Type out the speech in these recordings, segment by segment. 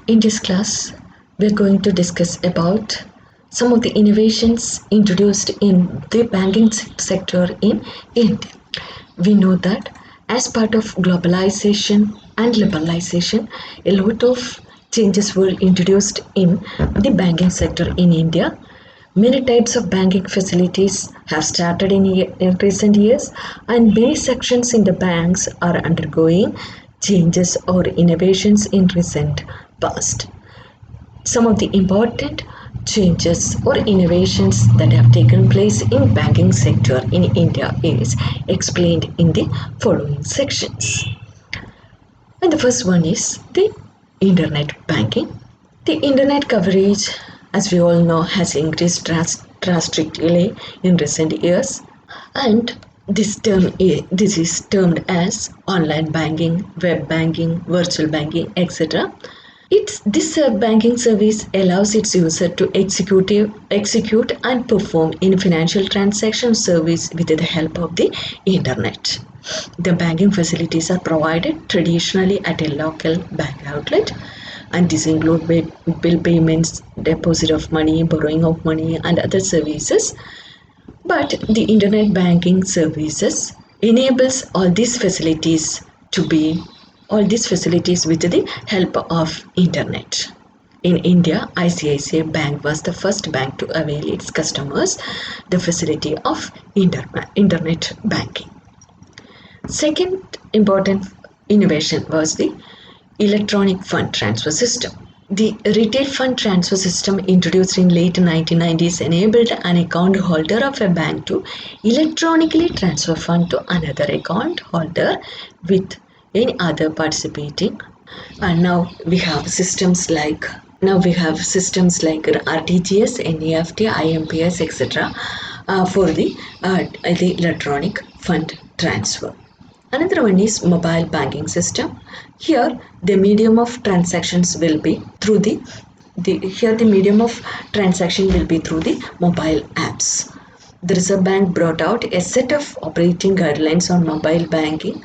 In this class, we're going to discuss about some of the innovations introduced in the banking sector in India. We know that as part of globalization and liberalization, a lot of changes were introduced in the banking sector in India. Many types of banking facilities have started in recent years, and many sections in the banks are undergoing changes or innovations in recent past. Some of the important changes or innovations that have taken place in banking sector in India is explained in the following sections. And the first one is the internet banking. The internet coverage, as we all know, has increased drastically in recent years, and this is termed as online banking, web banking, virtual banking, etc. This banking service allows its user to execute and perform in financial transaction service with the help of the internet. The banking facilities are provided traditionally at a local bank outlet, and these include bill payments, deposit of money, borrowing of money, and other services. But the internet banking services enables all these facilities with the help of internet. In India, ICICI Bank was the first bank to avail its customers the facility of internet banking. Second important innovation was the electronic fund transfer system. The retail fund transfer system introduced in late 1990s enabled an account holder of a bank to electronically transfer fund to another account holder with any other participating. And now we have systems like RTGS, NEFT, IMPS, etc. For the electronic fund transfer. Another one is mobile banking system. Here the medium of transactions will be through the mobile apps. The Reserve Bank brought out a set of operating guidelines on mobile banking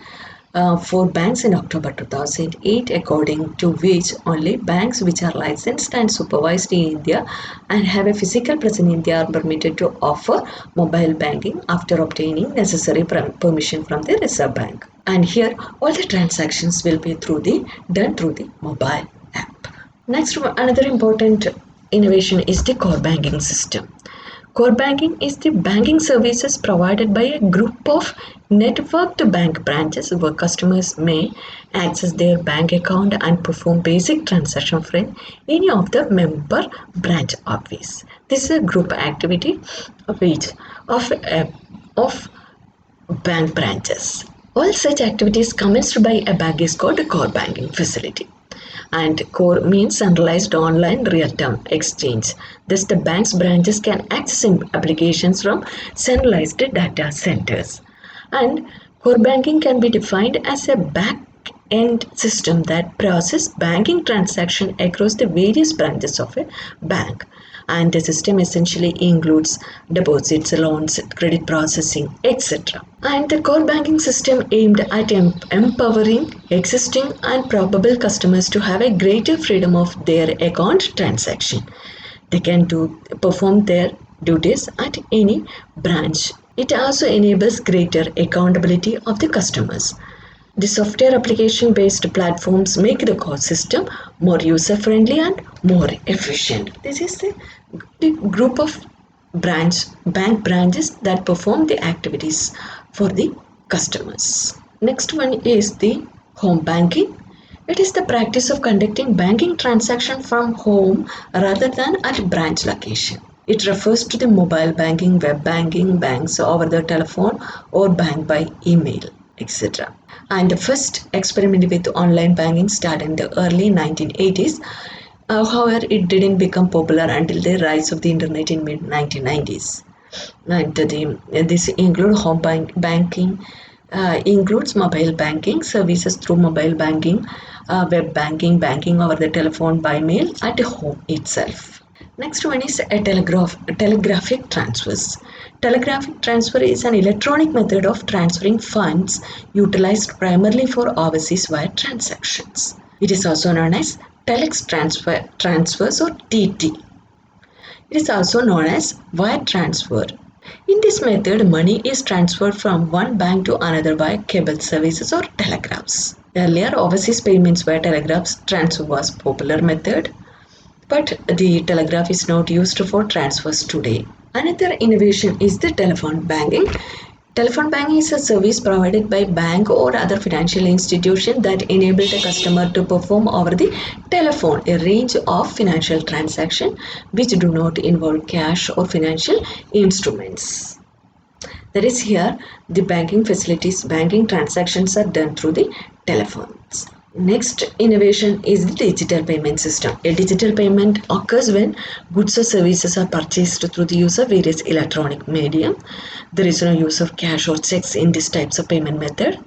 for banks in October 2008, according to which only banks which are licensed and supervised in India and have a physical presence in India are permitted to offer mobile banking after obtaining necessary permission from the Reserve Bank. And here all the transactions will be done through the mobile app. Next, another important innovation is the core banking system. Core banking is the banking services provided by a group of networked bank branches where customers may access their bank account and perform basic transactions from any of the member branch office. This is a group activity of bank branches. All such activities commenced by a bank is called a core banking facility. And core means centralized online real-time exchange. Thus, the bank's branches can access applications from centralized data centers. And core banking can be defined as a back-end system that processes banking transactions across the various branches of a bank. And the system essentially includes deposits, loans, credit processing, etc. And the core banking system aimed at empowering existing and probable customers to have a greater freedom of their account transaction. They can perform their duties at any branch. It also enables greater accountability of the customers. The software application-based platforms make the core system more user-friendly and more efficient. This is the group of bank branches that perform the activities for the customers. Next one is the home banking. It is the practice of conducting banking transactions from home rather than at branch location. It refers to the mobile banking, web banking, banks over the telephone, or bank by email, etc. And the first experiment with online banking started in the early 1980s. However, it didn't become popular until the rise of the internet in mid 1990s. And this includes home banking, includes mobile banking services through mobile banking, web banking, banking over the telephone by mail at home itself. Next one is telegraphic transfers. Telegraphic transfer is an electronic method of transferring funds utilized primarily for overseas wire transactions. It is also known as telex transfers or TT. It is also known as wire transfer. In this method, money is transferred from one bank to another by cable services or telegraphs. Earlier, overseas payments via telegraphs transfer was popular method, but the telegraph is not used for transfers today. Another innovation is the telephone banking. Telephone banking is a service provided by bank or other financial institution that enable the customer to perform over the telephone a range of financial transactions which do not involve cash or financial instruments. That is here the banking facilities, banking transactions are done through the telephones. Next innovation is the digital payment system. A digital payment occurs when goods or services are purchased through the use of various electronic medium. There is no use of cash or checks in these types of payment method.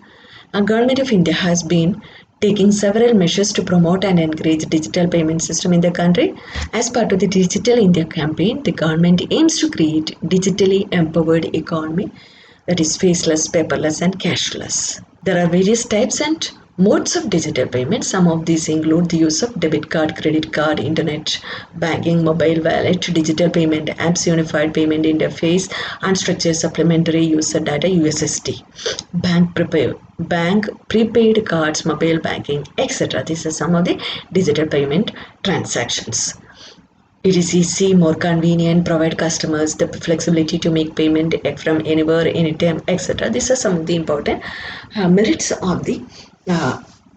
The Government of India has been taking several measures to promote and encourage digital payment system in the country. As part of the Digital India campaign, the government aims to create digitally empowered economy that is faceless, paperless and cashless. There are various types and modes of digital payment. Some of these include the use of debit card, credit card, internet banking, mobile wallet, digital payment apps, unified payment interface, unstructured supplementary user data USSD, bank prepaid cards, mobile banking, etc. These are some of the digital payment transactions. It is easy, more convenient, provide customers the flexibility to make payment from anywhere, anytime, etc. These are some of the important merits of the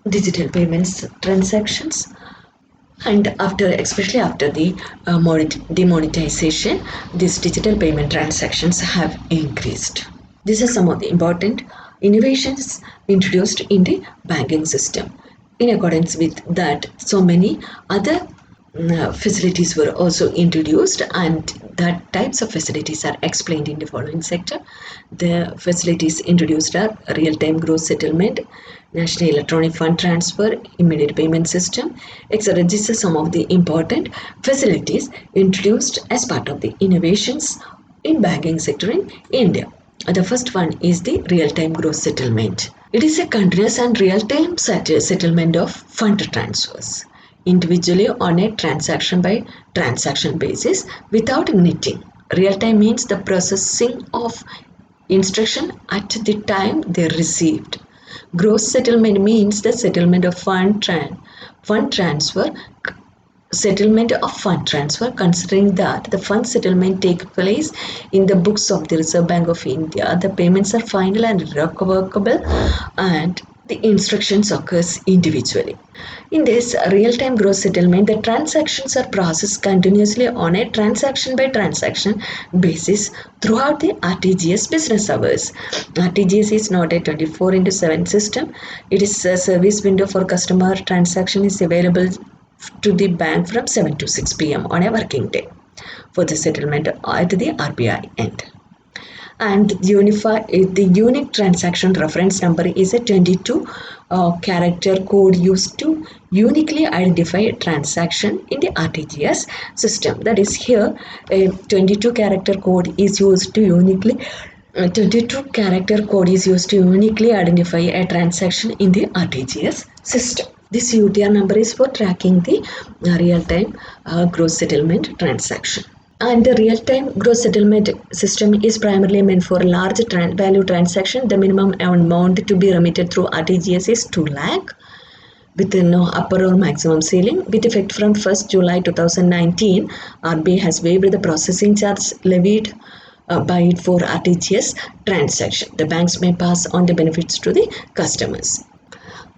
digital payments transactions. And especially after the demonetization, these digital payment transactions have increased. These are some of the important innovations introduced in the banking system. In accordance with that, so many other facilities were also introduced, and that types of facilities are explained in the following sector. The facilities introduced are real-time gross settlement, national electronic fund transfer, immediate payment system, etc. These are some of the important facilities introduced as part of the innovations in banking sector in India. The first one is the real-time gross settlement. It is a continuous and real-time settlement of fund transfers individually on a transaction by transaction basis without knitting. Real time means the processing of instruction at the time they are received. Gross settlement means the settlement of fund transfer considering that the fund settlement take place in the books of the Reserve Bank of India. The payments are final and irrevocable and the instructions occurs individually. In this real-time gross settlement, the transactions are processed continuously on a transaction by transaction basis throughout the RTGS business hours. RTGS is not a 24/7 system. It is a service window for customer transaction is available to the bank from 7 to 6 p.m. on a working day for the settlement at the RBI end. And the unique transaction reference number is a 22 character code used to uniquely identify a transaction in the RTGS system. That is here a 22 character code is used to uniquely 22 character code is used to uniquely identify a transaction in the RTGS system. This UTR number is for tracking the real-time gross settlement transaction. And the real-time gross settlement system is primarily meant for large value transaction. The minimum amount to be remitted through RTGS is 2 lakh with no upper or maximum ceiling. With effect from 1st July 2019, RBI has waived the processing charge levied by it for RTGS transaction. The banks may pass on the benefits to the customers.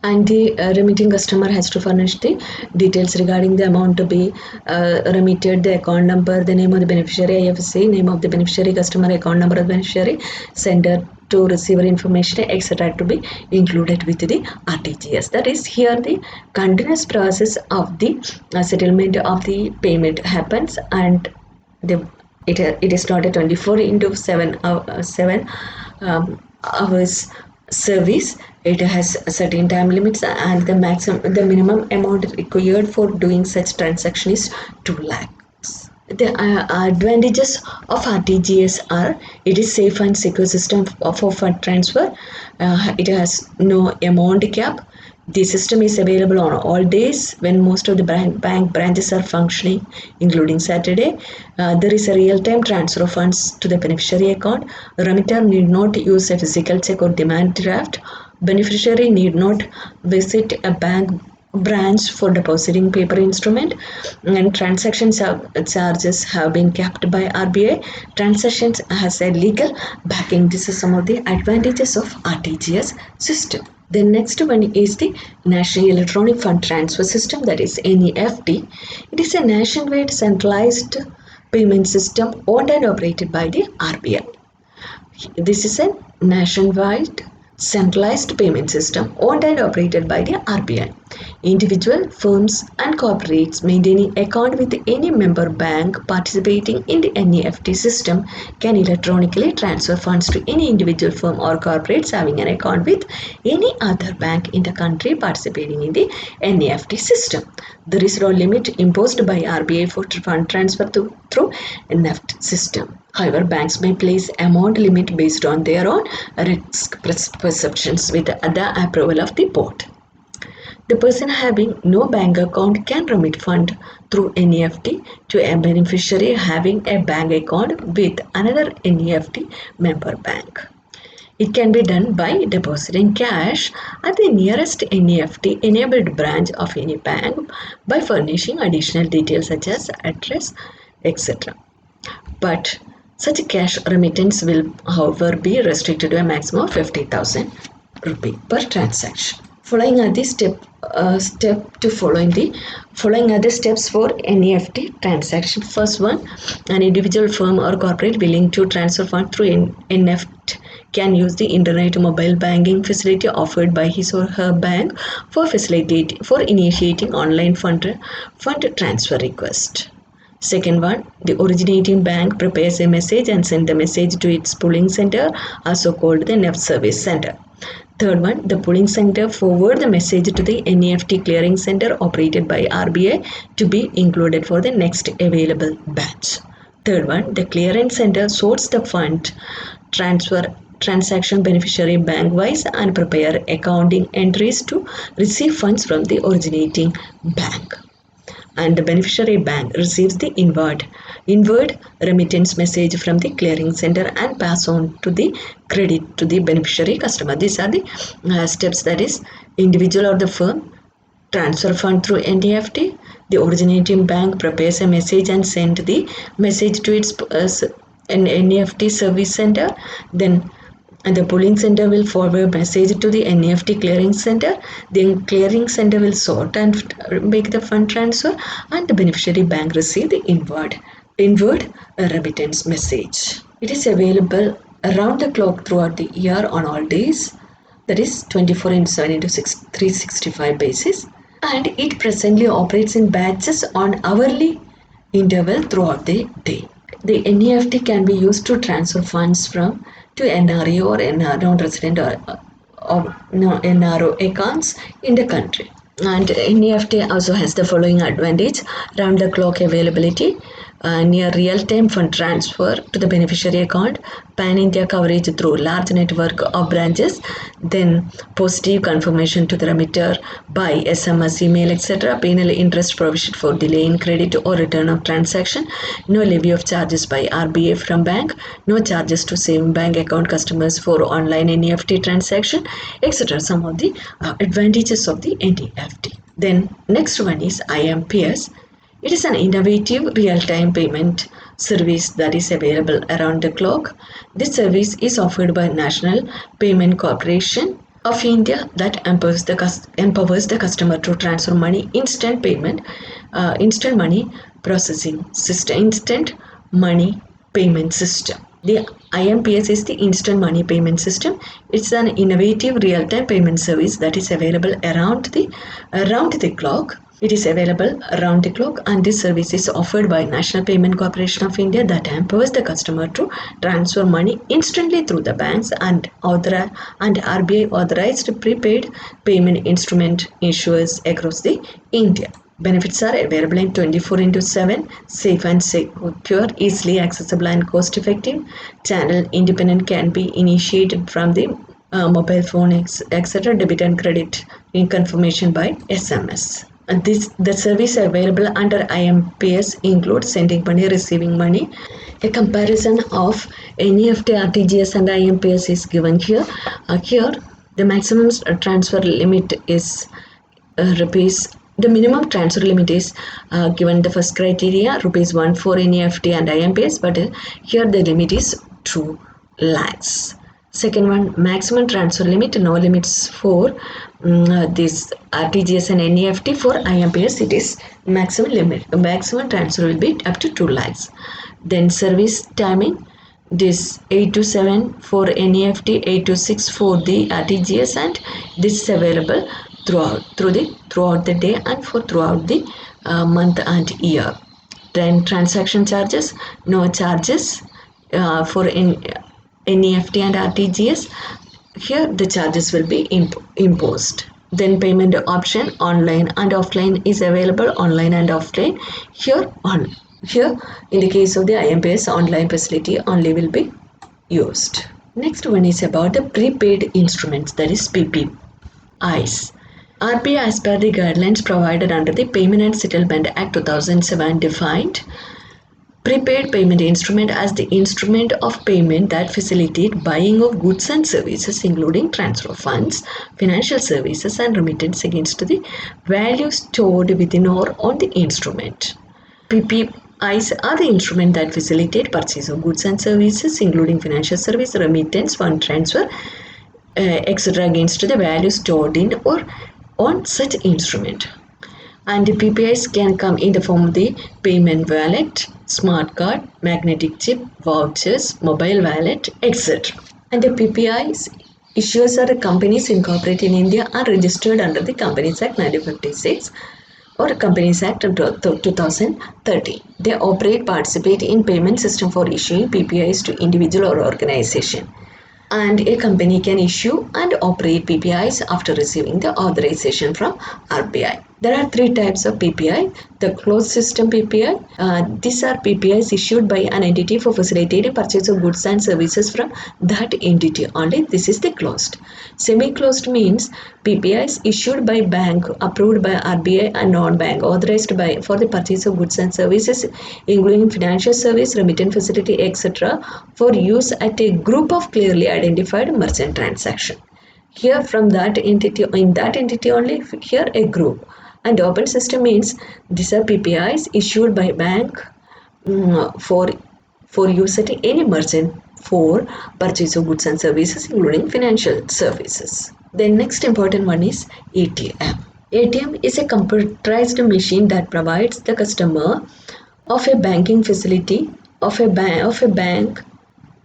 And the remitting customer has to furnish the details regarding the amount to be remitted, the account number, the name of the beneficiary, IFSC, name of the beneficiary, customer, account number of the beneficiary, sender to receiver information, etc. to be included with the RTGS. That is here the continuous process of the settlement of the payment happens, and it is not a 24/7 hours service. It has certain time limits, and the minimum amount required for doing such transaction is 2 lakhs. The advantages of RTGS are it is safe and secure system for fund transfer. It has no amount cap. The system is available on all days when most of the bank branches are functioning, including Saturday. There is a real-time transfer of funds to the beneficiary account. A remitter need not use a physical check or demand draft. Beneficiary need not visit a bank branch for depositing paper instrument, and charges have been capped by RBI. Transactions has a legal backing. This is some of the advantages of RTGS system. The next one is the National Electronic Fund Transfer System, that is NEFT. It is a nationwide centralized payment system owned and operated by the RBI. This is a nationwide centralized payment system owned and operated by the RBI. Individual firms and corporates maintaining account with any member bank participating in the NEFT system can electronically transfer funds to any individual firm or corporates having an account with any other bank in the country participating in the NEFT system. There is no limit imposed by RBI for fund transfer through NEFT system. However, banks may place amount limit based on their own risk perceptions with the approval of the board. The person having no bank account can remit fund through NEFT to a beneficiary having a bank account with another NEFT member bank. It can be done by depositing cash at the nearest NEFT enabled branch of any bank by furnishing additional details such as address, etc. But such cash remittance will, however, be restricted to a maximum of 50,000 rupee per transaction. Following are the following are the steps for NEFT transaction. First one, an individual firm or corporate willing to transfer funds through NEFT can use the internet mobile banking facility offered by his or her bank for initiating online fund transfer request. Second one, the originating bank prepares a message and sends the message to its pooling center, also called the NEFT service center. Third one, the pooling center forward the message to the NEFT clearing center operated by RBI to be included for the next available batch. Third one, the clearance center sorts the fund transfer transaction beneficiary bank wise and prepare accounting entries to receive funds from the originating bank. And the beneficiary bank receives the inward remittance message from the clearing center and pass on to the credit to the beneficiary customer. These are the steps, that is individual or the firm transfer fund through NEFT. The originating bank prepares a message and send the message to its NEFT service center. Then the pooling center will forward message to the NEFT clearing center. Then clearing center will sort and make the fund transfer, and the beneficiary bank receive the inward remittance message. It is available around the clock throughout the year on all days, that is 24/7 into 365 basis, and it presently operates in batches on hourly interval throughout the day. The NEFT can be used to transfer funds from to NRE or non-resident or NRO accounts in the country. And NEFT also has the following advantage: round the clock availability, near real-time fund transfer to the beneficiary account, pan-India coverage through large network of branches, then positive confirmation to the remitter by SMS, email, etc., penal interest provision for delay in credit or return of transaction, no levy of charges by RBI from bank, no charges to saving bank account customers for online NEFT transaction, etc. Some of the advantages of the NEFT. Then next one is IMPS. It is an innovative real-time payment service that is available around the clock. This service is offered by National Payment Corporation of India that empowers the customer to transfer money, instant money processing system, instant money payment system. The IMPS is the instant money payment system. It's an innovative real-time payment service that is available around the clock. It is available around the clock, and this service is offered by National Payment Corporation of India that empowers the customer to transfer money instantly through the banks and RBI authorized prepaid payment instrument issuers across the India. Benefits are available in 24/7, safe and secure, easily accessible and cost effective. Channel independent can be initiated from the mobile phone, etc., debit and credit in confirmation by SMS. And the service available under IMPS includes sending money, receiving money. A comparison of NEFT, RTGS, and IMPS is given here. Here, the maximum transfer limit is rupees. The minimum transfer limit is given the first criteria rupees 1 for NEFT and IMPS, but here the limit is 2 lakhs. Second one, maximum transfer limit, no limits for this RTGS and NEFT. For IMPS, it is maximum limit. Maximum transfer will be up to 2 lakhs. Then service timing, this 8 to 7 for NEFT, 8 to 6 for the RTGS, and this is available throughout the day and for throughout the month and year. Then transaction charges, no charges for NEFT and RTGS. Here the charges will be imposed. Then payment option, online and offline is available, online and offline. Here in the case of the IMPS, online facility only will be used. Next one is about the prepaid instruments, that is PPIs. RBI, as per the guidelines provided under the Payment and Settlement Act 2007, defined prepaid payment instrument as the instrument of payment that facilitate buying of goods and services, including transfer of funds, financial services, and remittance against the value stored within or on the instrument. PPIs are the instrument that facilitate purchase of goods and services, including financial service, remittance, fund transfer, etc., against the value stored in or on such instrument. And the PPIs can come in the form of the payment wallet, smart card, magnetic chip, vouchers, mobile wallet, etc. And the PPIs issuers are the companies incorporated in India are registered under the Companies Act 1956 or Companies Act 2013. They participate in payment system for issuing PPIs to individual or organization. And a company can issue and operate PPIs after receiving the authorization from RBI. There are 3 types of PPI. The closed system PPI. These are PPIs issued by an entity for facilitating purchase of goods and services from that entity only. This is the closed. Semi-closed means PPIs issued by bank, approved by RBI, and non-bank, authorized by for the purchase of goods and services, including financial service, remittance facility, etc., for use at a group of clearly identified merchant transaction. Here from that entity, in that entity only, here a group. And open system means these are PPIs issued by bank for use at any merchant for purchase of goods and services, including financial services. The next important one is ATM. ATM is a computerized machine that provides the customer of a banking facility of a bank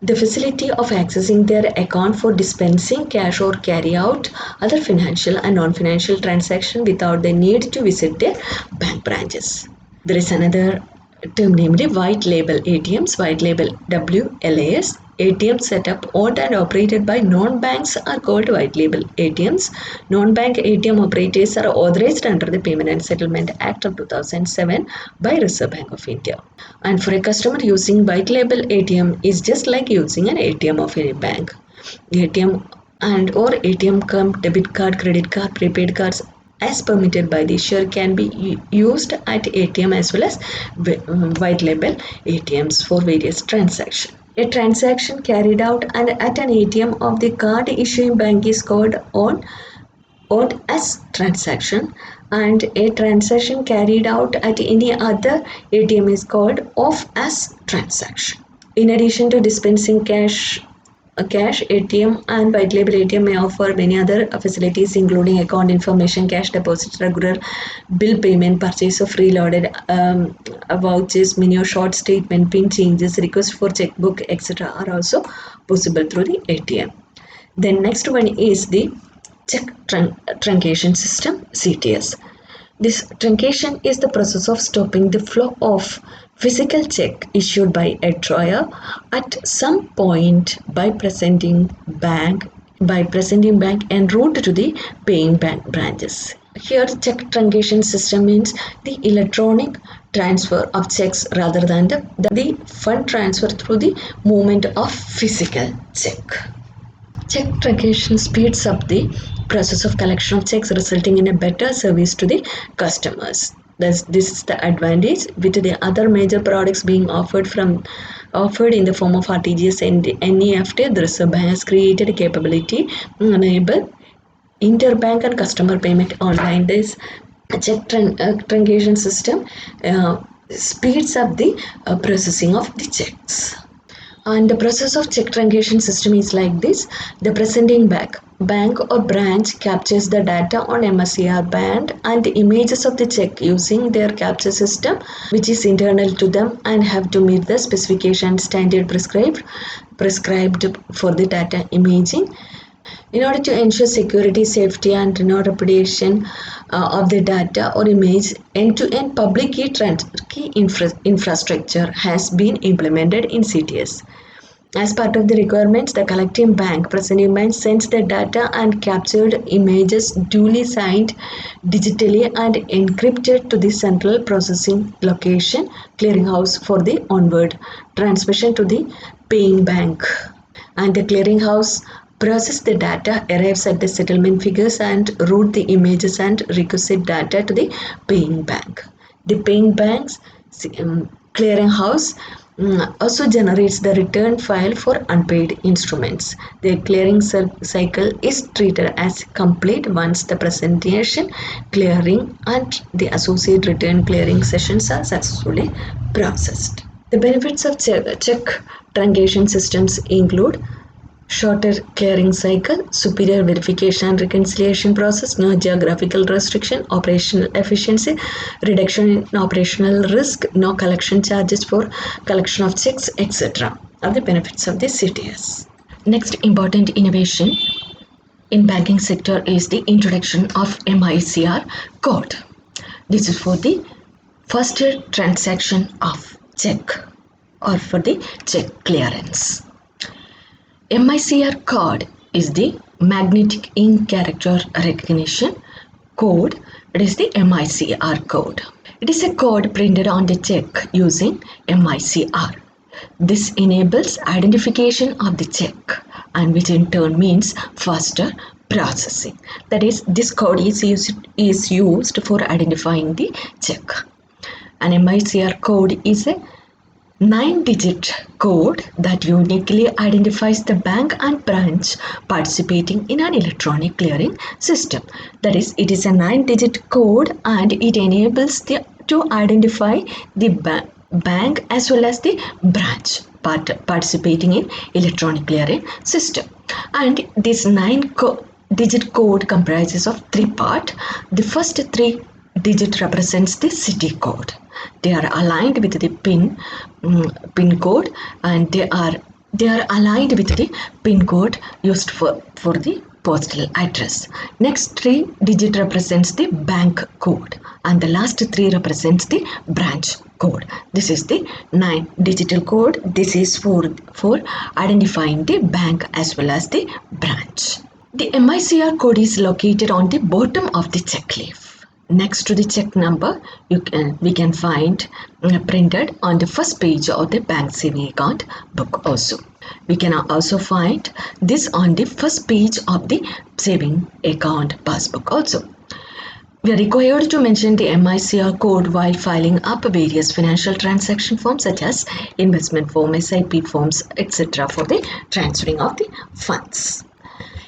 the facility of accessing their account for dispensing cash or carry out other financial and non-financial transactions without the need to visit their bank branches. There is another term named white label ATMs, white label WLAS. ATMs set up, owned and operated by non-banks are called white label ATMs. Non-bank ATM operators are authorized under the Payment and Settlement Act of 2007 by Reserve Bank of India. And for a customer, using white label ATM is just like using an ATM of any bank. ATM and or ATM card, debit card, credit card, prepaid cards as permitted by the issuer can be used at ATM as well as white label ATMs for various transactions. A transaction carried out at an ATM of the card issuing bank is called on as transaction, and a transaction carried out at any other ATM is called off as transaction. In addition to dispensing cash, ATM and white label ATM may offer many other facilities, including account information, cash deposit, regular bill payment, purchase of preloaded vouchers, menu short statement, PIN changes, request for checkbook, etc. are also possible through the ATM. Then next one is the check truncation system, CTS. This truncation is the process of stopping the flow of physical check issued by a drawer at some point by presenting bank en route to the paying bank branches. Here, check truncation system means the electronic transfer of checks rather than the fund transfer through the movement of physical check. Check truncation speeds up the process of collection of checks, resulting in a better service to the customers. This is the advantage with the other major products being offered in the form of RTGS and NEFT. The Reserve Bank has created a capability to enable interbank and customer payment online. This truncation system speeds up the processing of the checks. And the process of check truncation system is like this. The presenting bank or branch captures the data on MICR band and images of the check using their capture system, which is internal to them and have to meet the specification standard prescribed for the data imaging. In order to ensure security, safety, and repudiation of the data or image, end-to-end public key infrastructure has been implemented in CTS. As part of the requirements, the collecting bank, presenting bank, sends the data and captured images duly signed digitally and encrypted to the central processing location clearinghouse for the onward transmission to the paying bank. And the clearinghouse process the data, arrives at the settlement figures and route the images and requisite data to the paying bank. The paying bank's clearinghouse also generates the return file for unpaid instruments. The clearing cycle is treated as complete once the presentation, clearing, and the associated return clearing sessions are successfully processed. The benefits of check truncation systems include shorter clearing cycle, superior verification and reconciliation process, no geographical restriction, operational efficiency, reduction in operational risk, no collection charges for collection of checks, etc. are the benefits of the CTS. Next important innovation in banking sector is the introduction of MICR code. This is for the faster transaction of check or for the check clearance. MICR code is the magnetic ink character recognition code. It is the MICR code. It is a code printed on the check using MICR. This enables identification of the check and which in turn means faster processing. That is, this code is used for identifying the check. An MICR code is a 9-digit code that uniquely identifies the bank and branch participating in an electronic clearing system. That is, it is a 9-digit code and it enables to identify the bank as well as the branch participating in electronic clearing system. And this 9-digit code comprises of 3 parts. The first 3 digit represents the city code. They are aligned with the pin code and they are aligned with the pin code used for the postal address. Next 3 digit represents the bank code and the last 3 represents the branch code. This is the 9 digital code. This is for identifying the bank as well as the branch. The MICR code is located on the bottom of the check leaf. Next to the check number, we can find printed on the first page of the bank saving account book also. We can also find this on the first page of the saving account passbook also. We are required to mention the MICR code while filing up various financial transaction forms such as investment form, SIP forms, etc. for the transferring of the funds.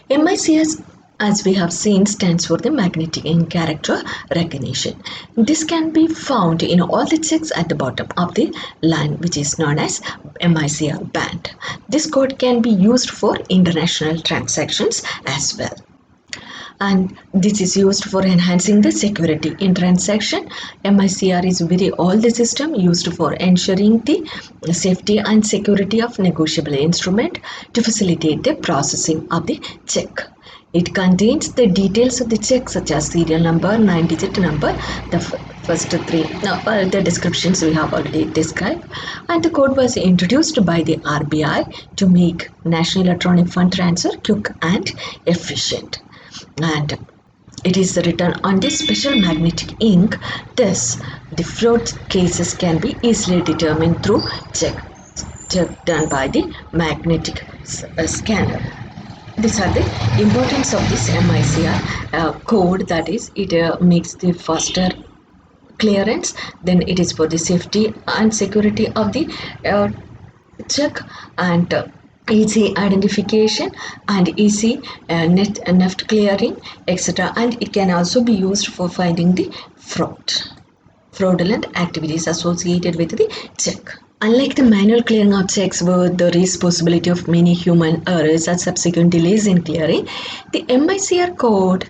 MICR, as we have seen, stands for the magnetic ink character recognition. This can be found in all the checks at the bottom of the line, which is known as MICR band. This code can be used for international transactions as well. And this is used for enhancing the security in transaction. MICR is very old system used for ensuring the safety and security of negotiable instrument to facilitate the processing of the check. It contains the details of the check such as serial number, 9-digit number, the first 3, the descriptions we have already described. And the code was introduced by the RBI to make National Electronic Fund Transfer quick and efficient. And it is written on this special magnetic ink. Thus, the fraud cases can be easily determined through check done by the magnetic scanner. These are the importance of this MICR code, that is it makes the faster clearance, then it is for the safety and security of the uh, check, and easy identification and easy neft clearing, etc., and it can also be used for finding the fraudulent activities associated with the check. Unlike the manual clearing of checks where there is possibility of many human errors and subsequent delays in clearing, the MICR code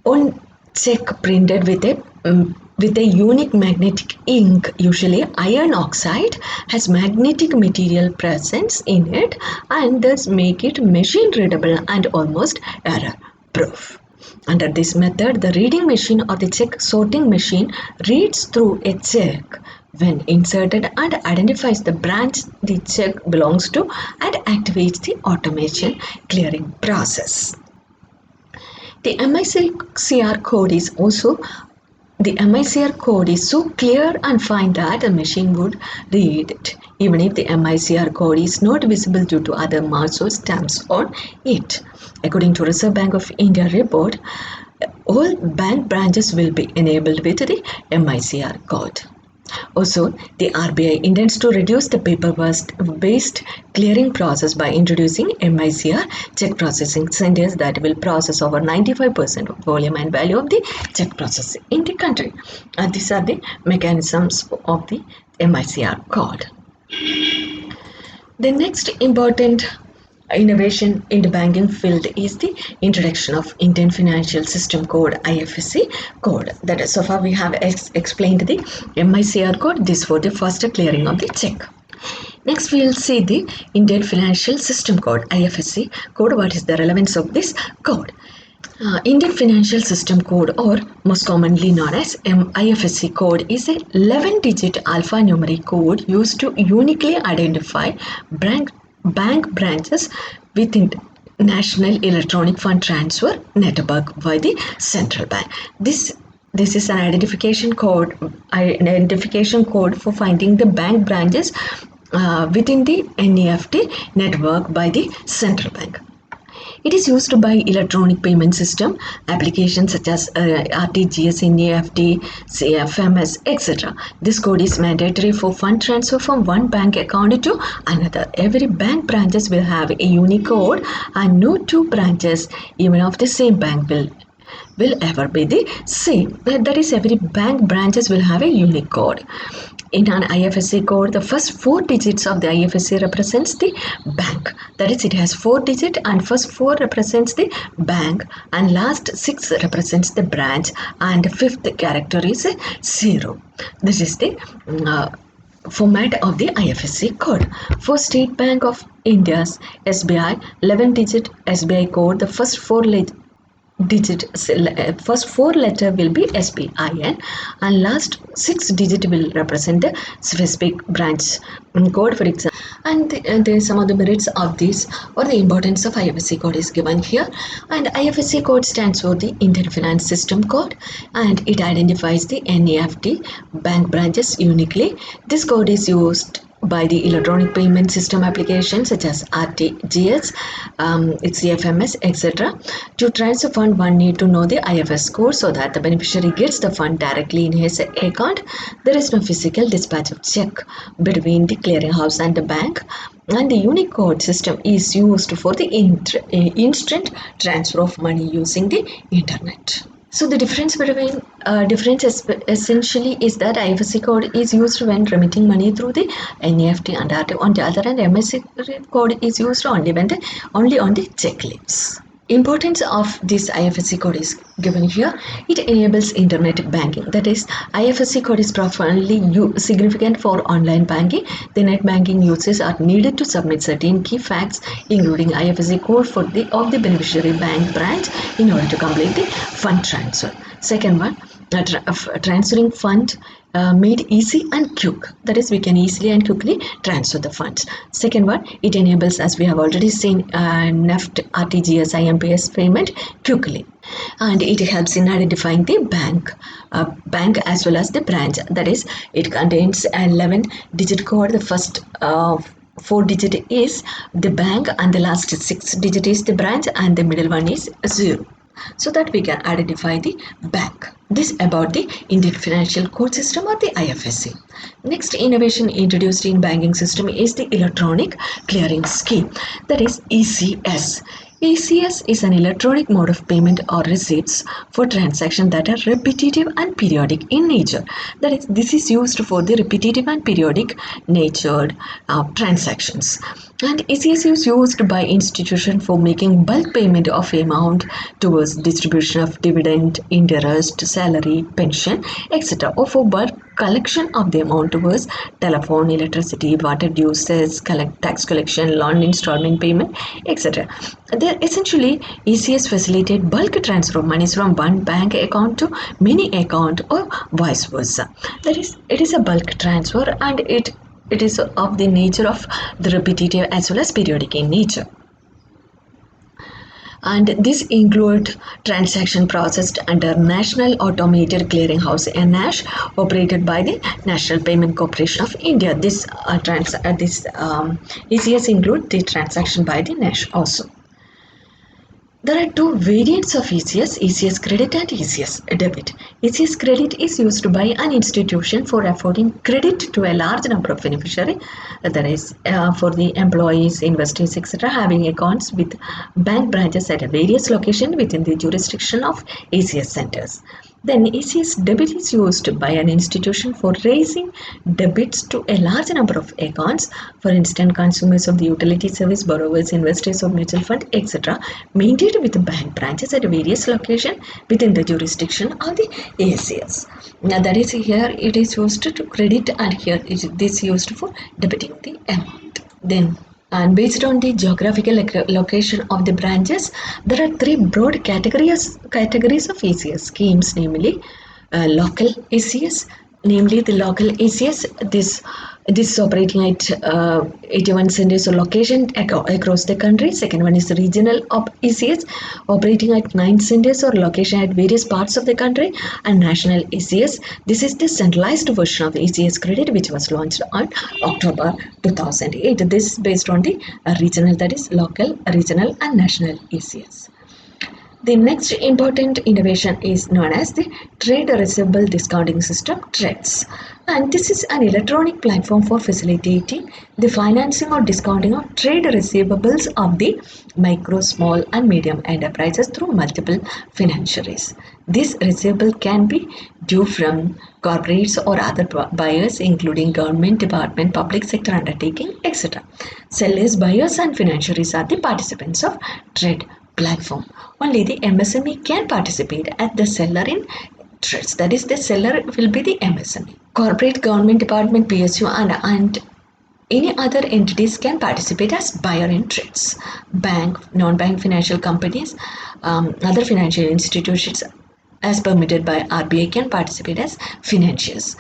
on check printed with a unique magnetic ink, usually iron oxide, has magnetic material presence in it and thus make it machine readable and almost error proof. Under this method, the reading machine or the check sorting machine reads through a check when inserted and identifies the branch the check belongs to and activates the automation clearing process. The MICR code is also the MICR code is so clear and fine that a machine would read it, even if the MICR code is not visible due to other marks or stamps on it. According to Reserve Bank of India report, all bank branches will be enabled with the MICR code. Also, the RBI intends to reduce the paper-based clearing process by introducing MICR check processing centers that will process over 95% of volume and value of the check processing in the country. And these are the mechanisms of the MICR code. The next important innovation in the banking field is the introduction of Indian Financial System Code, IFSC code. That is, so far we have explained the MICR code. This for the faster clearing of the check. Next we will see the Indian Financial System Code, IFSC code. What is the relevance of this code? Indian Financial System Code, or most commonly known as IFSC code, is a 11-digit alphanumeric code used to uniquely identify bank branches within National Electronic Fund Transfer Network by the central bank. This is an identification code for finding the bank branches within the NEFT network by the central bank. It is used by electronic payment system applications such as RTGS, NEFT, CFMS, etc. This code is mandatory for fund transfer from one bank account to another. Every bank branches will have a unique code, and no two branches, even of the same bank, will ever be the same. That is, every bank branches will have a unique code. In an IFSC code, the first 4 digits of the IFSC represents the bank. That is, it has 4 digits, and first 4 represents the bank, and last 6 represents the branch, and fifth character is a 0. This is the format of the IFSC code. For State Bank of India's SBI 11-digit SBI code, the first 4 letter will be SBIN, and last 6 digit will represent the specific branch code, for example. And there some of the merits of this or the importance of IFSC code is given here. And IFSC code stands for the Indian Finance System Code, and it identifies the NEFT bank branches uniquely. This code is used by the electronic payment system applications such as RTGS, its CFMS, etc. To transfer fund, one need to know the IFS code so that the beneficiary gets the fund directly in his account. There is no physical dispatch of check between the clearinghouse and the bank, and the Unicode system is used for the instant transfer of money using the internet. So the difference essentially is that IFSC code is used when remitting money through the NEFT, and on the other hand, MICR code is used only on the check leaves. Importance of this IFSC code is given here. It enables internet banking. That is, IFSC code is profoundly significant for online banking. The net banking users are needed to submit certain key facts, including IFSC code of the beneficiary bank branch, in order to complete the fund transfer. Second one, transferring fund made easy and quick. That is, we can easily and quickly transfer the funds. Second one, it enables, as we have already seen, NEFT, RTGS, IMPS payment quickly, and it helps in identifying the bank as well as the branch. That is, it contains an 11-digit code. The first 4 digit is the bank and the last 6 digit is the branch and the middle one is 0, so that we can identify the bank. This about the Indian Financial Code System or the IFSC. Next innovation introduced in banking system is the electronic clearing scheme, that is ECS. ECS is an electronic mode of payment or receipts for transactions that are repetitive and periodic in nature. That is, this is used for the repetitive and periodic natured transactions. And ECS is used by institution for making bulk payment of amount towards distribution of dividend, interest, salary, pension, etc., or for bulk collection of the amount towards telephone, electricity, water dues, tax collection, loan installment payment, etc. They essentially ECS facilitate bulk transfer of monies from one bank account to many account or vice versa. That is, it is a bulk transfer and it is of the nature of the repetitive as well as periodic in nature. And this include transaction processed under National Automated Clearing House (NACH), operated by the National Payment Corporation of India. This ECS include the transaction by the NACH also. There are two variants of ECS, ECS credit and ECS debit. ECS credit is used by an institution for affording credit to a large number of beneficiaries, that is for the employees, investors, etc., having accounts with bank branches at a various locations within the jurisdiction of ECS centers. Then ECS debit is used by an institution for raising debits to a large number of accounts, for instance consumers of the utility service, borrowers, investors of mutual fund, etc., maintained with bank branches at various locations within the jurisdiction of the ECS. Now that is, here it is used to credit and here is this used for debiting the amount. Then, and based on the geographical location of the branches, there are three broad categories of ECS schemes, namely local ECS, namely the local ECS. This is operating at 81 centers or location across the country. Second one is the regional ECS, operating at 9 centers or location at various parts of the country. And national ECS, this is the centralized version of ECS credit which was launched on October 2008. This is based on the regional, that is local, regional and national ECS. The next important innovation is known as the Trade Receivable Discounting System, TREDS, and this is an electronic platform for facilitating the financing or discounting of trade receivables of the micro, small and medium enterprises through multiple financiaries. This receivable can be due from corporates or other buyers including government, department, public sector undertaking, etc. Sellers, buyers and financiaries are the participants of TRED platform. Only the MSME can participate as the seller in TREDS, that is, the seller will be the MSME. Corporate, government, department, PSU and any other entities can participate as buyer in TREDS. Bank, non-bank financial companies, other financial institutions as permitted by RBI can participate as financiers.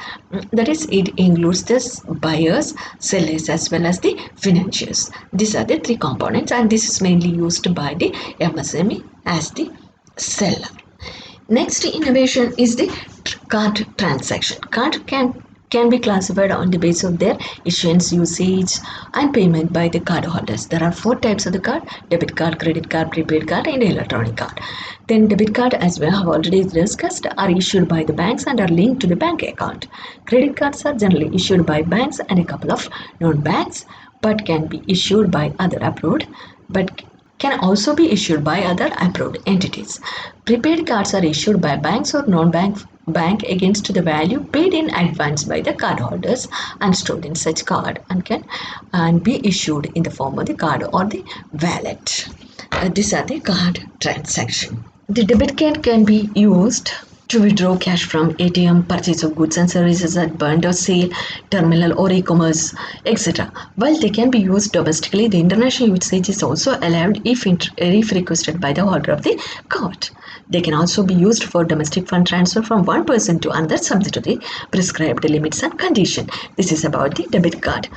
That is, it includes the buyers, sellers as well as the financiers. These are the three components and this is mainly used by the MSME as the seller. Next innovation is the card transaction. Card can be classified on the basis of their issuance, usage and payment by the card holders. There are 4 types of the card: debit card, credit card, prepaid card and electronic card. Then debit card, as we have already discussed, are issued by the banks and are linked to the bank account. Credit cards are generally issued by banks and a couple of non-banks, but can be issued by other approved, but can also be issued by other approved entities. Prepaid cards are issued by banks or non-bank against the value paid in advance by the cardholders and stored in such card and can be issued in the form of the card or the wallet. These are the card transaction. The debit card can be used to withdraw cash from ATM, purchase of goods and services at point of sale, terminal or e-commerce, etc. While they can be used domestically, the international usage is also allowed if requested by the holder of the card. They can also be used for domestic fund transfer from one person to another subject to the prescribed limits and condition. This is about the debit card.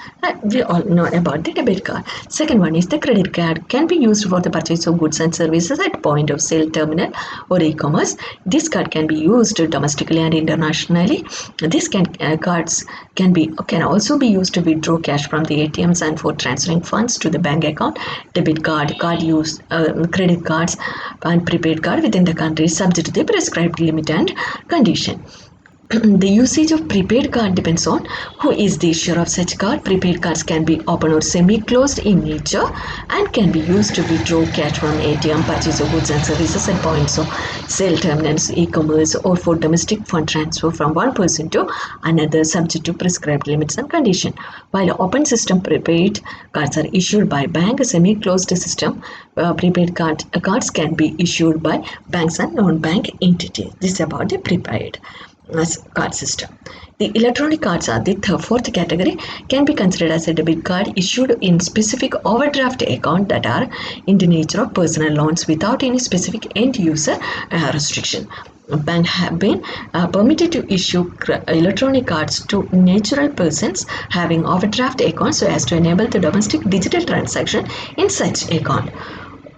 We all know about the debit card. Second one is the credit card. Can be used for the purchase of goods and services at point of sale terminal or e-commerce. This card can be used domestically and internationally. These cards can also be used to withdraw cash from the ATMs and for transferring funds to the bank account. Debit card use credit cards and prepaid card within the country subject to the prescribed limit and condition. The usage of prepaid card depends on who is the issuer of such card. Prepaid cards can be open or semi-closed in nature and can be used to withdraw cash from ATM, purchase of goods and services at points of sale terminals, e-commerce, or for domestic fund transfer from one person to another subject to prescribed limits and condition. While open system prepaid cards are issued by bank, semi-closed system prepaid cards can be issued by banks and non-bank entities. This is about the prepaid card system. The electronic cards are the fourth category, can be considered as a debit card issued in specific overdraft account that are in the nature of personal loans without any specific end user restriction. Banks have been permitted to issue electronic cards to natural persons having overdraft accounts so as to enable the domestic digital transaction in such account.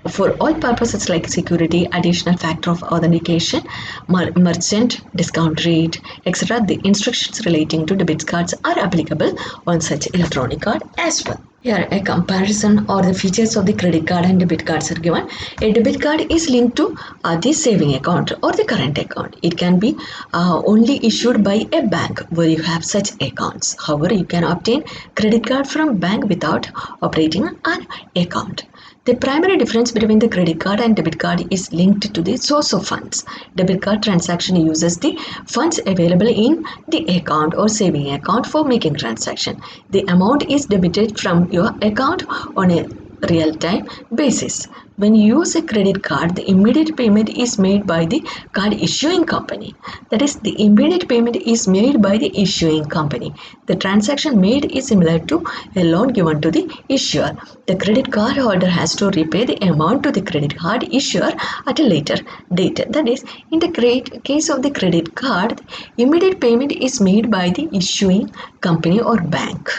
For all purposes like security, additional factor of authentication, merchant discount rate, etc., the instructions relating to debit cards are applicable on such electronic card as well. Here a comparison or the features of the credit card and debit cards are given. A debit card is linked to the saving account or the current account. It can be only issued by a bank where you have such accounts. However, you can obtain credit card from bank without operating an account. The primary difference between the credit card and debit card is linked to the source of funds. Debit card transaction uses the funds available in the account or saving account for making transaction. The amount is debited from your account on a real-time basis. When you use a credit card, the immediate payment is made by the card issuing company. That is, the immediate payment is made by the issuing company. The transaction made is similar to a loan given to the issuer. The credit card holder has to repay the amount to the credit card issuer at a later date. That is, in the case of the credit card, the immediate payment is made by the issuing company or bank,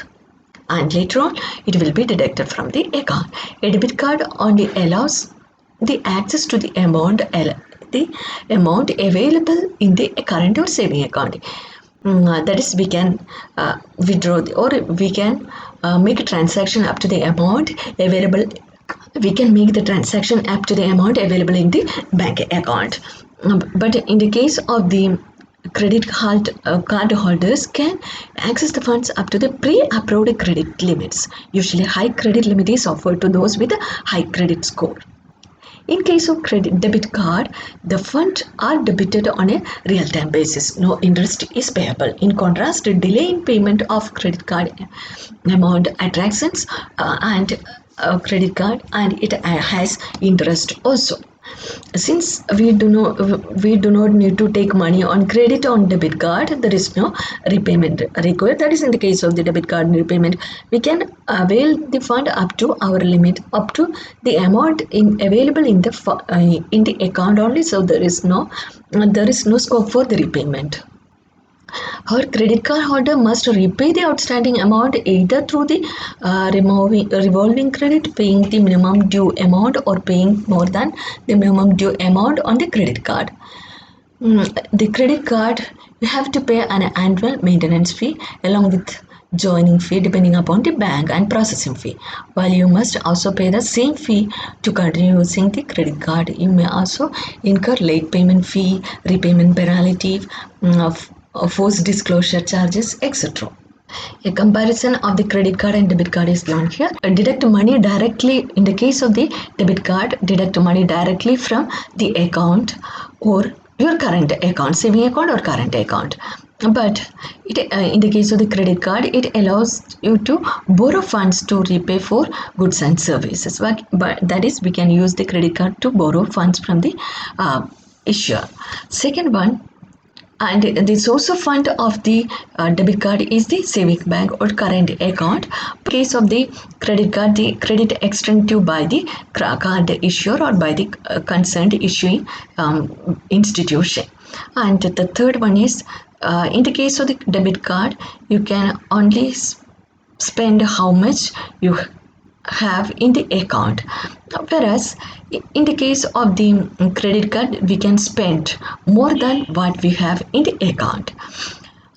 and later on it will be deducted from the account. A debit card only allows the access to the amount available in the current or saving account. That is, we can withdraw or we can make a transaction up to the amount available. We can make the transaction up to the amount available in the bank account. But in the case of the credit card holders can access the funds up to the pre-approved credit limits. Usually high credit limit is offered to those with a high credit score. In case of debit card, the funds are debited on a real-time basis. No interest is payable. In contrast, the delay in payment of credit card amount attractions and credit card, and it has interest also. Since we do not need to take money on credit on debit card, there is no repayment required. That is, in the case of the debit card repayment, we can avail the fund up to our limit, up to the amount available in the account only. So there is no scope for the repayment. Her credit card holder must repay the outstanding amount either through the revolving credit, paying the minimum due amount, or paying more than the minimum due amount on the credit card. The credit card, you have to pay an annual maintenance fee along with joining fee depending upon the bank and processing fee. While you must also pay the same fee to continue using the credit card, you may also incur late payment fee, repayment penalty, forced disclosure charges, etc. A comparison of the credit card and debit card is given here. Deduct money directly, in the case of the debit card, deduct money directly from the account or your current account, saving account or current account. But in the case of the credit card, it allows you to borrow funds to repay for goods and services. But that is, we can use the credit card to borrow funds from the issuer. Second one, And the source of fund of the debit card is the saving bank or current account. In case of the credit card, the credit extended to by the card issuer or by the concerned issuing institution. And the third one is, in the case of the debit card, you can only spend how much you have in the account, whereas in the case of the credit card we can spend more than what we have in the account.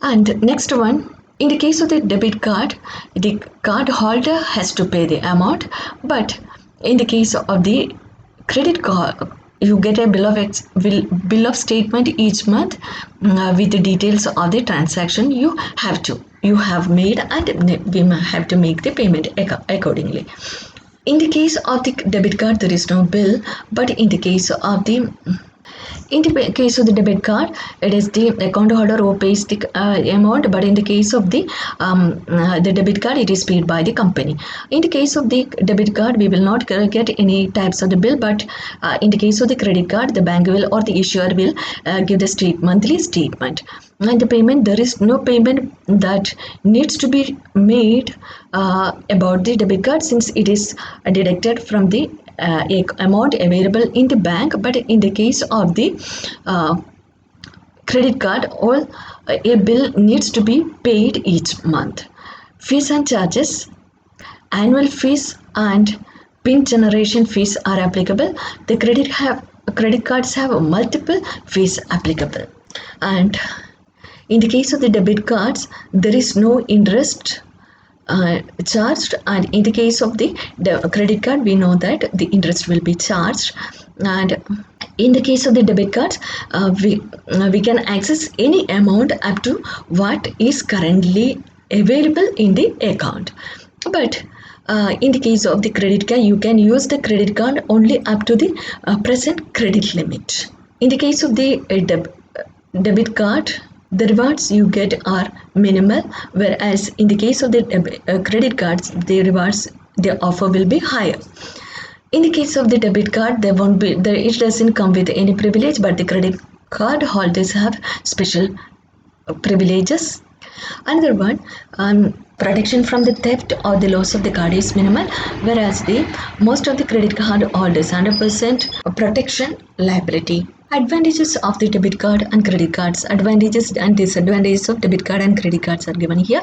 And next one, in the case of the debit card, the card holder has to pay the amount, but in the case of the credit card you get a bill of statement each month with the details of the transaction you have made, and we have to make the payment accordingly. In the case of the debit card there is no bill, but in the case of the debit card, it is the account holder who pays the amount, but in the case of the debit card, it is paid by the company. In the case of the debit card, we will not get any types of the bill, but in the case of the credit card, the bank will or the issuer will give the monthly statement. And the payment, there is no payment that needs to be made about the debit card, since it is deducted from the amount available in the bank. But in the case of the credit card, all a bill needs to be paid each month. Fees and charges, annual fees and PIN generation fees are applicable. The credit cards have multiple fees applicable. And in the case of the debit cards, there is no interest charged, and in the case of the credit card we know that the interest will be charged. And in the case of the debit cards, we can access any amount up to what is currently available in the account. But in the case of the credit card, you can use the credit card only up to the present credit limit. In the case of the debit card, the rewards you get are minimal, whereas in the case of the credit cards, the rewards they offer will be higher. In the case of the debit card, it doesn't come with any privilege, but the credit card holders have special privileges. Another one, protection from the theft or the loss of the card is minimal, whereas the most of the credit card holders 100% protection liability. Advantages of the debit card and credit cards. Advantages and disadvantages of debit card and credit cards are given here.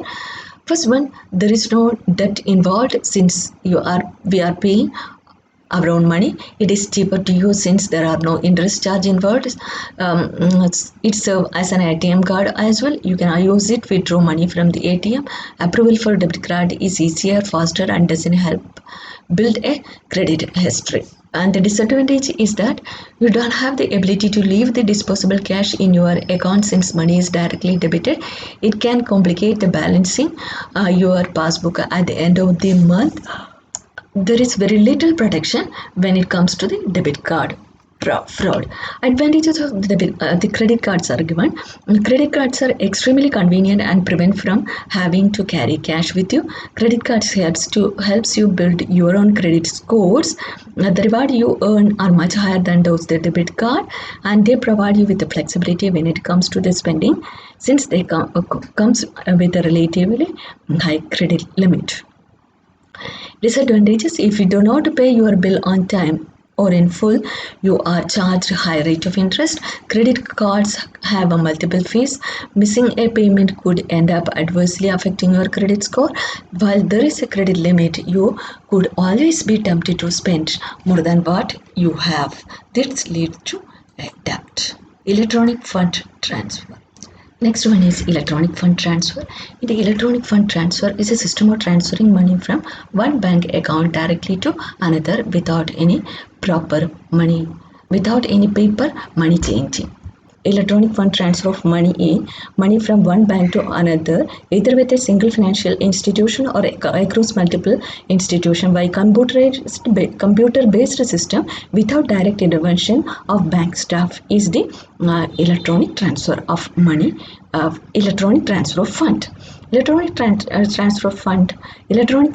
First one, there is no debt involved, since we are paying our own money. It is cheaper to use since there are no interest charge involved. It serves as an ATM card as well. You can use it, withdraw money from the ATM. Approval for debit card is easier, faster, and doesn't help build a credit history. And the disadvantage is that you don't have the ability to leave the disposable cash in your account, since money is directly debited. It can complicate the balancing your passbook at the end of the month. There is very little protection when it comes to the debit card fraud. Advantages of the credit cards are given. Credit cards are extremely convenient and prevent from having to carry cash with you. Credit cards helps you build your own credit scores. The reward you earn are much higher than those the debit card, and they provide you with the flexibility when it comes to the spending, since they comes with a relatively high credit limit. Disadvantages: if you do not pay your bill on time or in full, you are charged a high rate of interest. Credit cards have a multiple fees. Missing a payment could end up adversely affecting your credit score. While there is a credit limit, you could always be tempted to spend more than what you have. This leads to a debt. Electronic fund transfer. Next one is electronic fund transfer. In the electronic fund transfer is a system of transferring money from one bank account directly to another without any paper money changing. Electronic fund transfer of money from one bank to another, either with a single financial institution or across multiple institutions by computer-based system without direct intervention of bank staff, is the electronic transfer of money, electronic transfer of fund. Electronic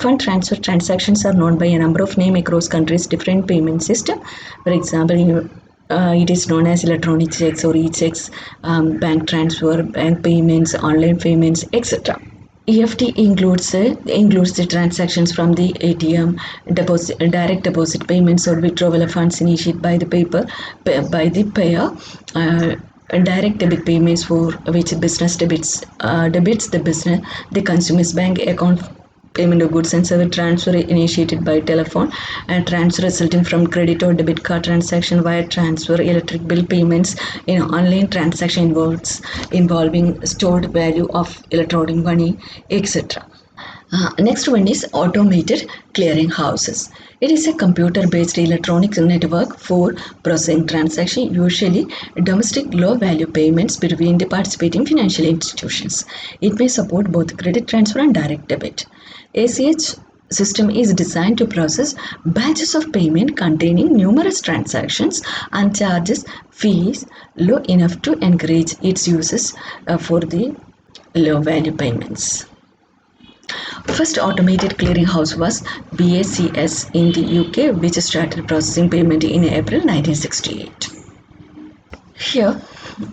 fund transfer transactions are known by a number of names across countries, different payment system. For example, It is known as electronic checks or e-checks, bank transfer, bank payments, online payments, etc. EFT includes the transactions from the ATM, deposit, direct deposit payments or withdrawal of funds initiated by the by the payer. Direct debit payments for which business debits the consumer's bank account. Payment of goods and service transfer initiated by telephone, and transfer resulting from credit or debit card transaction, wire transfer, electric bill payments. Online transaction involving stored value of electronic money, etc. Next one is automated clearing houses. It is a computer-based electronic network for processing transactions, usually domestic low-value payments between the participating financial institutions. It may support both credit transfer and direct debit. ACH system is designed to process batches of payment containing numerous transactions and charges fees low enough to encourage its uses for the low-value payments. First automated clearinghouse was BACS in the UK, which started processing payment in April 1968. Here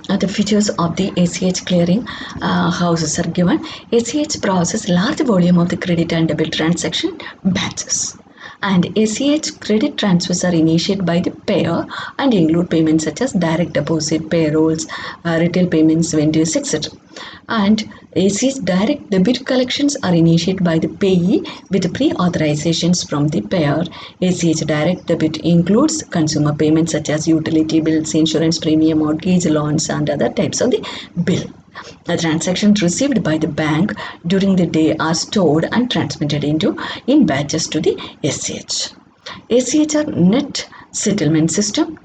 are the features of the ACH clearing houses are given. ACH process large volume of the credit and debit transaction batches. And ACH credit transfers are initiated by the payer and include payments such as direct deposit, payrolls, retail payments, vendors, etc. And ACH direct debit collections are initiated by the payee with pre-authorizations from the payer. ACH direct debit includes consumer payments such as utility bills, insurance premium, mortgage loans, and other types of the bill. The transactions received by the bank during the day are stored and transmitted in batches to the ACH. ACH are net settlement system.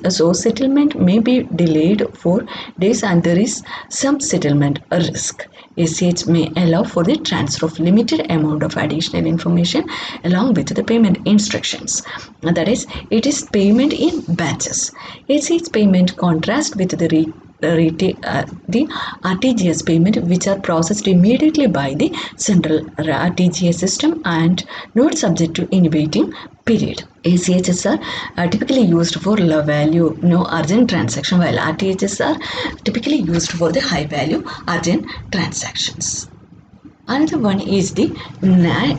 So settlement may be delayed for days and there is some settlement risk. ACH may allow for the transfer of limited amount of additional information along with the payment instructions. That is, it is payment in batches. ACH payment contrast with the RTGS payment, which are processed immediately by the central RTGS system and not subject to any waiting period. ACHs are typically used for low value, no urgent transaction, while RTGS are typically used for the high value urgent transactions. Another one is the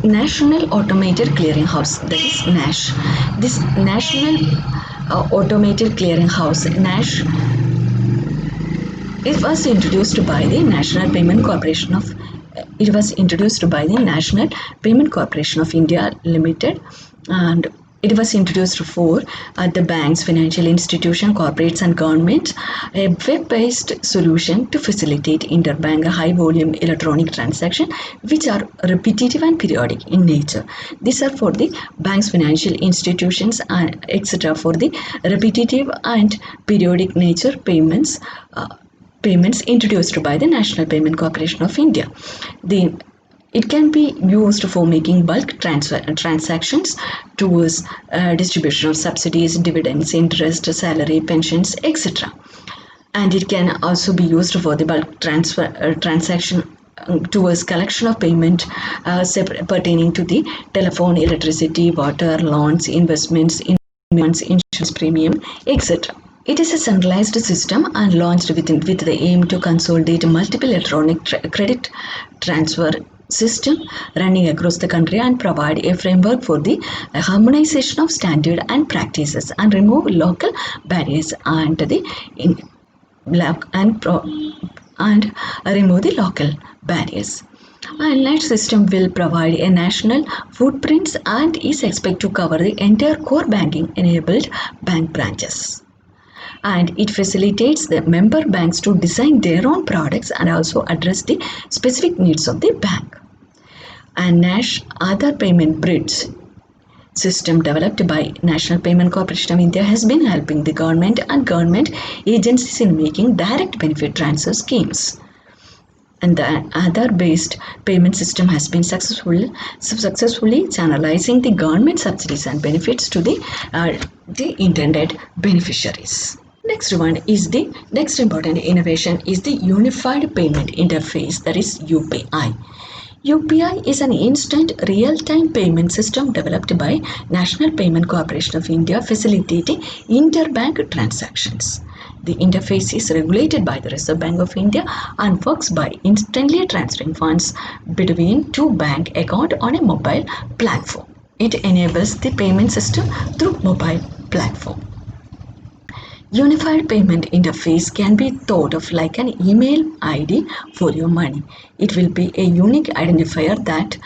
National Automated Clearing House, that is NASH. This National Automated Clearing House, NASH, it was introduced by the National Payment Corporation of India Limited, and it was introduced for the banks, financial institutions, corporates and government, a web-based solution to facilitate interbank high-volume electronic transactions which are repetitive and periodic in nature. These are for the banks, financial institutions, and etc. for the repetitive and periodic nature payments introduced by the National Payment Corporation of India. It can be used for making bulk transactions towards distribution of subsidies, dividends, interest, salary, pensions, etc. And it can also be used for the bulk transaction towards collection of payment pertaining to the telephone, electricity, water, loans, investments, insurance premium, etc. It is a centralized system and launched with the aim to consolidate multiple electronic credit transfer system running across the country and provide a framework for the harmonization of standard and practices and remove local barriers and remove the local barriers. And NET system will provide a national footprint and is expected to cover the entire core banking enabled bank branches. And it facilitates the member banks to design their own products and also address the specific needs of the bank. And NASH Aadhaar Payment Bridge system developed by National Payment Corporation of India has been helping the government and government agencies in making direct benefit transfer schemes. And the Aadhaar-based payment system has been successfully channelizing the government subsidies and benefits to the intended beneficiaries. Next important innovation is the Unified Payment Interface, that is UPI. UPI is an instant real-time payment system developed by National Payment Corporation of India facilitating interbank transactions. The interface is regulated by the Reserve Bank of India and works by instantly transferring funds between two bank accounts on a mobile platform. It enables the payment system through mobile platform. Unified payment interface can be thought of like an email ID for your money. It will be a unique identifier that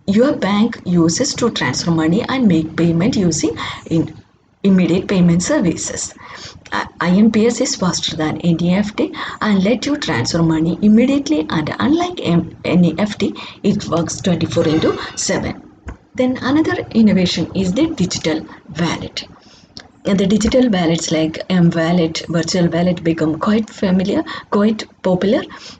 your bank uses to transfer money and make payment using immediate payment services. IMPS is faster than NEFT and let you transfer money immediately, and unlike NEFT, it works 24 into 7. Then another innovation is the digital wallet. The digital wallets like M-Wallet, Virtual Wallet become quite popular.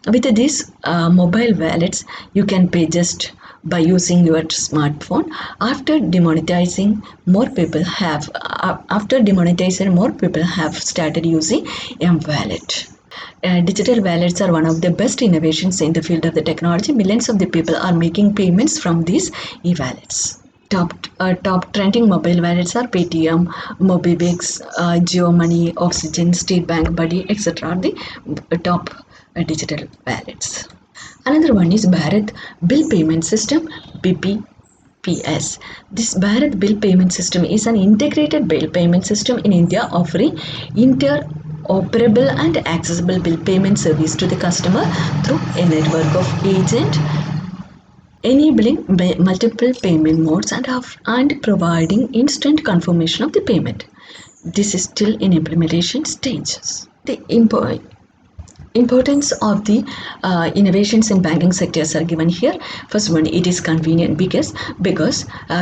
With these mobile wallets, you can pay just by using your smartphone. After demonetization, more people have started using M-Wallet. Digital wallets are one of the best innovations in the field of the technology. Millions of the people are making payments from these e-wallets. Top trending mobile wallets are Paytm, Mobibix, Jio Money, Oxygen, State Bank, Buddy, etc. are the top digital wallets. Another one is Bharat Bill Payment System, BPPS. This Bharat Bill Payment System is an integrated bill payment system in India offering interoperable and accessible bill payment service to the customer through a network of agents enabling multiple payment modes and providing instant confirmation of the payment. This is still in implementation stages. The importance of the innovations in banking sectors are given here. First one, it is convenient because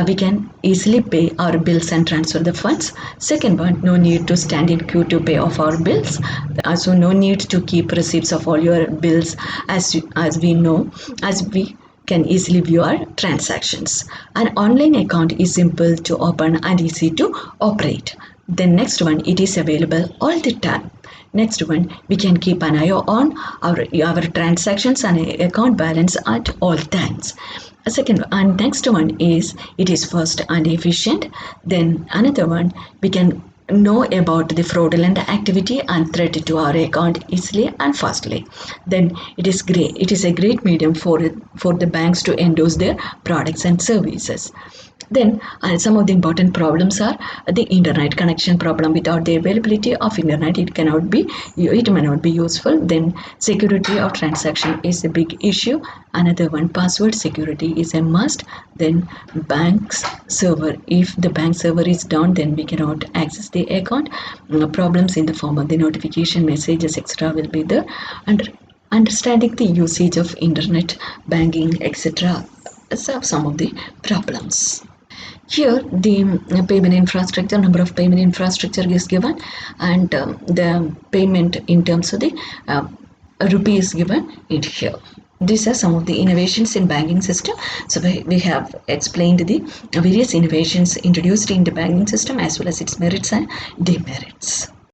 we can easily pay our bills and transfer the funds. Second one, no need to stand in queue to pay off our bills. Also, no need to keep receipts of all your bills, as we can easily view our transactions. An online account is simple to open and easy to operate. Then next one, it is available all the time. Next one, we can keep an eye on our transactions and account balance at all times. Second and next one is it is fast and efficient. Then another one, we can know about the fraudulent activity and threat to our account easily and fastly. Then it is a great medium for the banks to endorse their products and services. Then some of the important problems are the internet connection problem. Without the availability of internet, it may not be useful. Then security of transaction is a big issue. Another one, password security is a must. Then bank's server, if the bank server is down, then we cannot access the account. Problems in the form of the notification messages etc will be there, and understanding the usage of internet banking etc solve some of the problems. Here the payment infrastructure, number of payment infrastructure is given, and the payment in terms of the rupee is given in here. These are some of the innovations in banking system. So we have explained the various innovations introduced in the banking system as well as its merits and demerits.